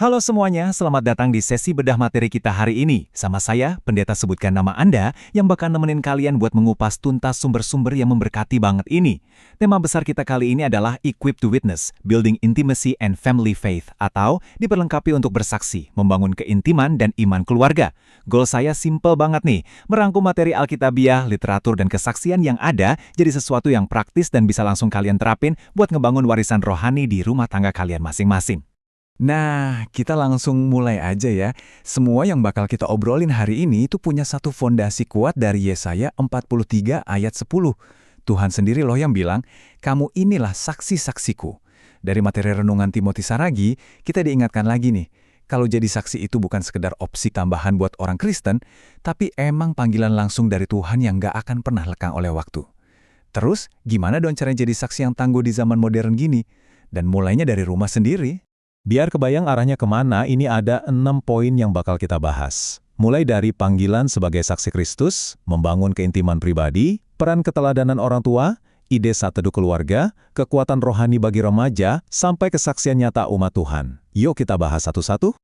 Halo semuanya, selamat datang di sesi bedah materi kita hari ini. Sama saya, Pendeta Sebutkan Nama Anda, yang bakal nemenin kalian buat mengupas tuntas sumber-sumber yang memberkati banget ini. Tema besar kita kali ini adalah Equipped to Witness, Building Intimacy and Family Faith, atau diperlengkapi untuk bersaksi, membangun keintiman dan iman keluarga. Goal saya simple banget nih, merangkum materi Alkitabiah, literatur, dan kesaksian yang ada jadi sesuatu yang praktis dan bisa langsung kalian terapin buat ngebangun warisan rohani di rumah tangga kalian masing-masing. Nah, kita langsung mulai aja ya. Semua yang bakal kita obrolin hari ini itu punya satu fondasi kuat dari Yesaya 43 ayat 10. Tuhan sendiri loh yang bilang, kamu inilah saksi-saksiku. Dari materi renungan Timothy Saragi, kita diingatkan lagi nih, kalau jadi saksi itu bukan sekedar opsi tambahan buat orang Kristen, tapi emang panggilan langsung dari Tuhan yang gak akan pernah lekang oleh waktu. Terus, gimana dong caranya jadi saksi yang tangguh di zaman modern gini? Dan mulainya dari rumah sendiri. Biar kebayang arahnya kemana, ini ada 6 poin yang bakal kita bahas. Mulai dari panggilan sebagai saksi Kristus, membangun keintiman pribadi, peran keteladanan orang tua, ide saat teduh keluarga, kekuatan rohani bagi remaja, sampai kesaksian nyata umat Tuhan. Yuk kita bahas satu-satu.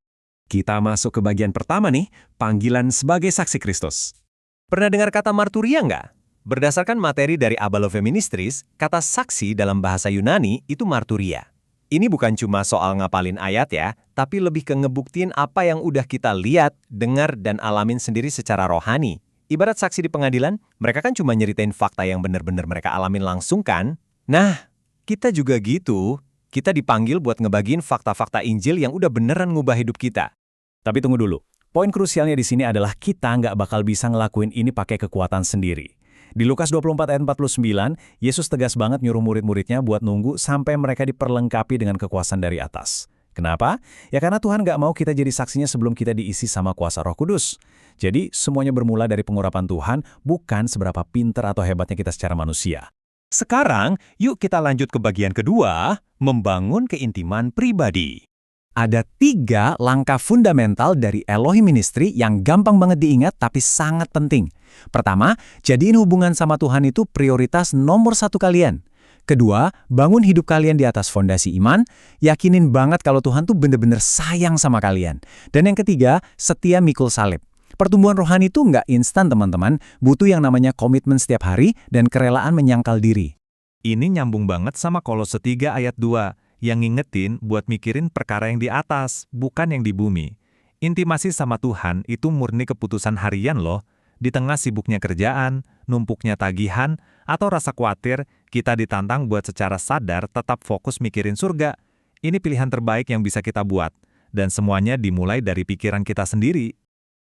Kita masuk ke bagian pertama nih, panggilan sebagai saksi Kristus. Pernah dengar kata marturia nggak? Berdasarkan materi dari Abalove Ministries, kata saksi dalam bahasa Yunani itu marturia. Ini bukan cuma soal ngapalin ayat ya, tapi lebih ke ngebuktiin apa yang udah kita lihat, dengar, dan alamin sendiri secara rohani. Ibarat saksi di pengadilan, mereka kan cuma nyeritain fakta yang benar-benar mereka alamin langsung kan? Nah, kita juga gitu. Kita dipanggil buat ngebagiin fakta-fakta Injil yang udah beneran ngubah hidup kita. Tapi tunggu dulu, poin krusialnya di sini adalah kita nggak bakal bisa ngelakuin ini pakai kekuatan sendiri. Di Lukas 24 ayat 49, Yesus tegas banget nyuruh murid-muridnya buat nunggu sampai mereka diperlengkapi dengan kekuasaan dari atas. Kenapa? Ya karena Tuhan nggak mau kita jadi saksinya sebelum kita diisi sama kuasa Roh Kudus. Jadi semuanya bermula dari pengurapan Tuhan, bukan seberapa pinter atau hebatnya kita secara manusia. Sekarang, yuk kita lanjut ke bagian kedua, membangun keintiman pribadi. Ada 3 langkah fundamental dari Elohim Ministry yang gampang banget diingat tapi sangat penting. Pertama, jadiin hubungan sama Tuhan itu prioritas nomor 1 kalian. Kedua, bangun hidup kalian di atas fondasi iman, yakinin banget kalau Tuhan tuh bener-bener sayang sama kalian. Dan yang ketiga, setia mikul salib. Pertumbuhan rohani itu nggak instan teman-teman, butuh yang namanya komitmen setiap hari dan kerelaan menyangkal diri. Ini nyambung banget sama Kolose 3 ayat 2. Yang ngingetin buat mikirin perkara yang di atas, bukan yang di bumi. Intimasi sama Tuhan itu murni keputusan harian loh. Di tengah sibuknya kerjaan, numpuknya tagihan, atau rasa khawatir, kita ditantang buat secara sadar tetap fokus mikirin surga. Ini pilihan terbaik yang bisa kita buat. Dan semuanya dimulai dari pikiran kita sendiri.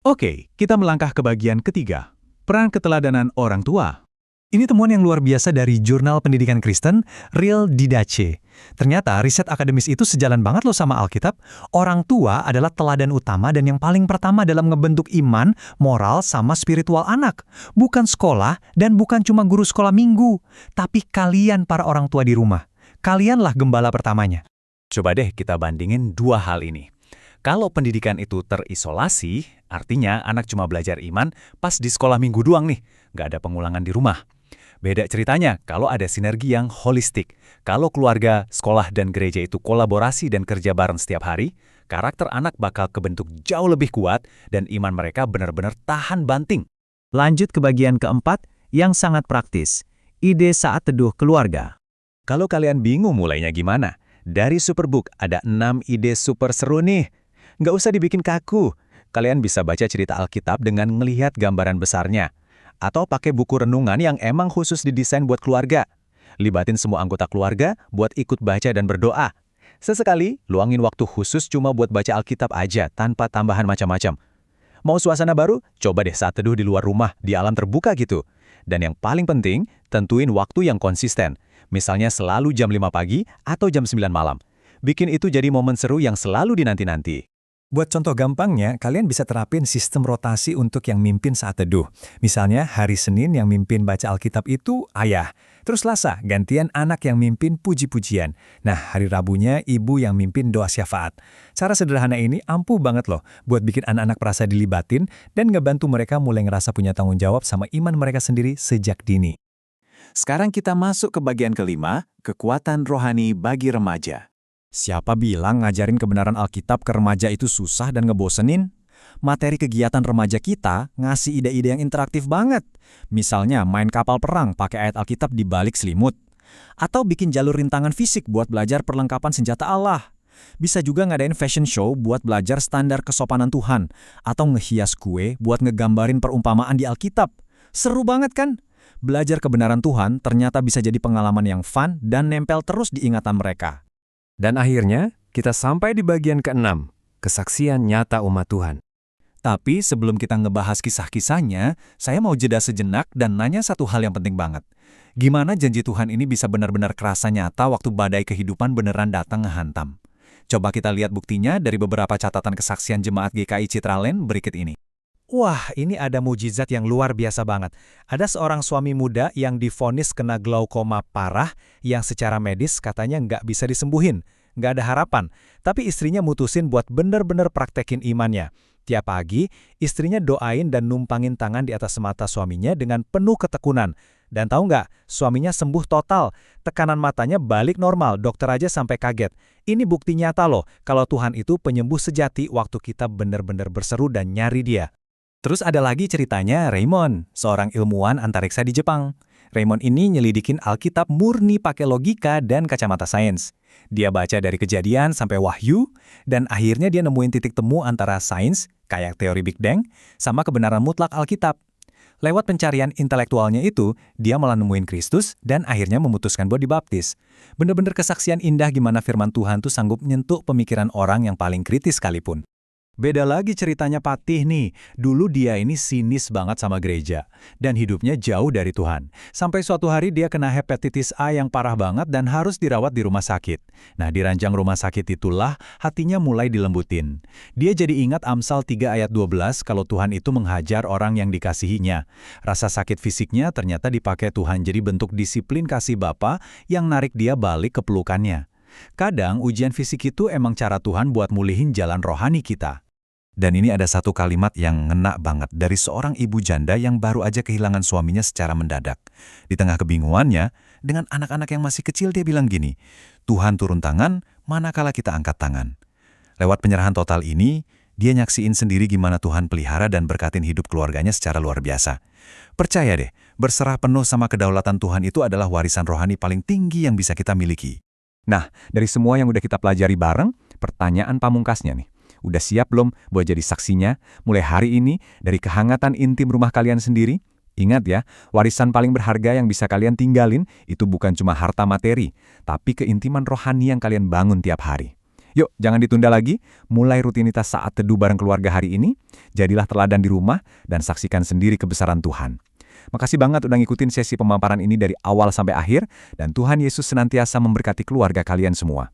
Oke, kita melangkah ke bagian ketiga. Peran keteladanan orang tua. Ini temuan yang luar biasa dari Jurnal Pendidikan Kristen, Real Didache. Ternyata riset akademis itu sejalan banget loh sama Alkitab. Orang tua adalah teladan utama dan yang paling pertama dalam ngebentuk iman, moral, sama spiritual anak. Bukan sekolah dan bukan cuma guru sekolah minggu, tapi kalian para orang tua di rumah. Kalianlah gembala pertamanya. Coba deh kita bandingin 2 hal ini. Kalau pendidikan itu terisolasi, artinya anak cuma belajar iman pas di sekolah minggu doang nih, nggak ada pengulangan di rumah. Beda ceritanya kalau ada sinergi yang holistik. Kalau keluarga, sekolah, dan gereja itu kolaborasi dan kerja bareng setiap hari, karakter anak bakal kebentuk jauh lebih kuat dan iman mereka benar-benar tahan banting. Lanjut ke bagian keempat yang sangat praktis, ide saat teduh keluarga. Kalau kalian bingung mulainya gimana, dari Superbook ada 6 ide super seru nih. Nggak usah dibikin kaku. Kalian bisa baca cerita Alkitab dengan melihat gambaran besarnya. Atau pakai buku renungan yang emang khusus didesain buat keluarga. Libatin semua anggota keluarga buat ikut baca dan berdoa. Sesekali, luangin waktu khusus cuma buat baca Alkitab aja tanpa tambahan macam-macam. Mau suasana baru? Coba deh saat teduh di luar rumah, di alam terbuka gitu. Dan yang paling penting, tentuin waktu yang konsisten. Misalnya selalu jam 5 pagi atau jam 9 malam. Bikin itu jadi momen seru yang selalu dinanti-nanti. Buat contoh gampangnya, kalian bisa terapin sistem rotasi untuk yang mimpin saat teduh. Misalnya, hari Senin yang mimpin baca Alkitab itu ayah. Terus Selasa, gantian anak yang mimpin puji-pujian. Nah, hari Rabunya ibu yang mimpin doa syafaat. Cara sederhana ini ampuh banget loh buat bikin anak-anak merasa dilibatin dan ngebantu mereka mulai ngerasa punya tanggung jawab sama iman mereka sendiri sejak dini. Sekarang kita masuk ke bagian kelima, kekuatan rohani bagi remaja. Siapa bilang ngajarin kebenaran Alkitab ke remaja itu susah dan ngebosenin? Materi kegiatan remaja kita ngasih ide-ide yang interaktif banget. Misalnya main kapal perang pakai ayat Alkitab di balik selimut. Atau bikin jalur rintangan fisik buat belajar perlengkapan senjata Allah. Bisa juga ngadain fashion show buat belajar standar kesopanan Tuhan. Atau ngehias kue buat ngegambarin perumpamaan di Alkitab. Seru banget kan? Belajar kebenaran Tuhan ternyata bisa jadi pengalaman yang fun dan nempel terus di ingatan mereka. Dan akhirnya, kita sampai di bagian ke-6, kesaksian nyata umat Tuhan. Tapi sebelum kita ngebahas kisah-kisahnya, saya mau jeda sejenak dan nanya satu hal yang penting banget. Gimana janji Tuhan ini bisa benar-benar kerasa nyata waktu badai kehidupan beneran datang ngehantam? Coba kita lihat buktinya dari beberapa catatan kesaksian jemaat GKI Citraland berikut ini. Wah, ini ada mujizat yang luar biasa banget. Ada seorang suami muda yang divonis kena glaukoma parah yang secara medis katanya nggak bisa disembuhin, nggak ada harapan. Tapi istrinya mutusin buat bener-bener praktekin imannya. Tiap pagi, istrinya doain dan numpangin tangan di atas mata suaminya dengan penuh ketekunan. Dan tahu nggak, suaminya sembuh total. Tekanan matanya balik normal, dokter aja sampai kaget. Ini bukti nyata loh, kalau Tuhan itu penyembuh sejati waktu kita bener-bener berseru dan nyari Dia. Terus ada lagi ceritanya Raymond, seorang ilmuwan antariksa di Jepang. Raymond ini nyelidikin Alkitab murni pakai logika dan kacamata sains. Dia baca dari Kejadian sampai Wahyu, dan akhirnya dia nemuin titik temu antara sains, kayak teori Big Bang, sama kebenaran mutlak Alkitab. Lewat pencarian intelektualnya itu, dia malah nemuin Kristus dan akhirnya memutuskan buat dibaptis. Bener-bener kesaksian indah gimana firman Tuhan tuh sanggup nyentuh pemikiran orang yang paling kritis sekalipun. Beda lagi ceritanya Patih nih. Dulu dia ini sinis banget sama gereja. Dan hidupnya jauh dari Tuhan. Sampai suatu hari dia kena hepatitis A yang parah banget dan harus dirawat di rumah sakit. Nah, di ranjang rumah sakit itulah hatinya mulai dilembutin. Dia jadi ingat Amsal 3 ayat 12 kalau Tuhan itu menghajar orang yang dikasihinya. Rasa sakit fisiknya ternyata dipakai Tuhan jadi bentuk disiplin kasih Bapa yang narik dia balik ke pelukannya. Kadang ujian fisik itu emang cara Tuhan buat mulihin jalan rohani kita. Dan ini ada satu kalimat yang ngena banget dari seorang ibu janda yang baru aja kehilangan suaminya secara mendadak. Di tengah kebingungannya, dengan anak-anak yang masih kecil dia bilang gini, Tuhan turun tangan, manakala kita angkat tangan. Lewat penyerahan total ini, dia nyaksiin sendiri gimana Tuhan pelihara dan berkatin hidup keluarganya secara luar biasa. Percaya deh, berserah penuh sama kedaulatan Tuhan itu adalah warisan rohani paling tinggi yang bisa kita miliki. Nah, dari semua yang udah kita pelajari bareng, pertanyaan pamungkasnya nih. Udah siap belum buat jadi saksinya mulai hari ini dari kehangatan intim rumah kalian sendiri? Ingat ya, warisan paling berharga yang bisa kalian tinggalin itu bukan cuma harta materi, tapi keintiman rohani yang kalian bangun tiap hari. Yuk, jangan ditunda lagi, mulai rutinitas saat teduh bareng keluarga hari ini, jadilah teladan di rumah dan saksikan sendiri kebesaran Tuhan. Makasih banget udah ngikutin sesi pemaparan ini dari awal sampai akhir, dan Tuhan Yesus senantiasa memberkati keluarga kalian semua.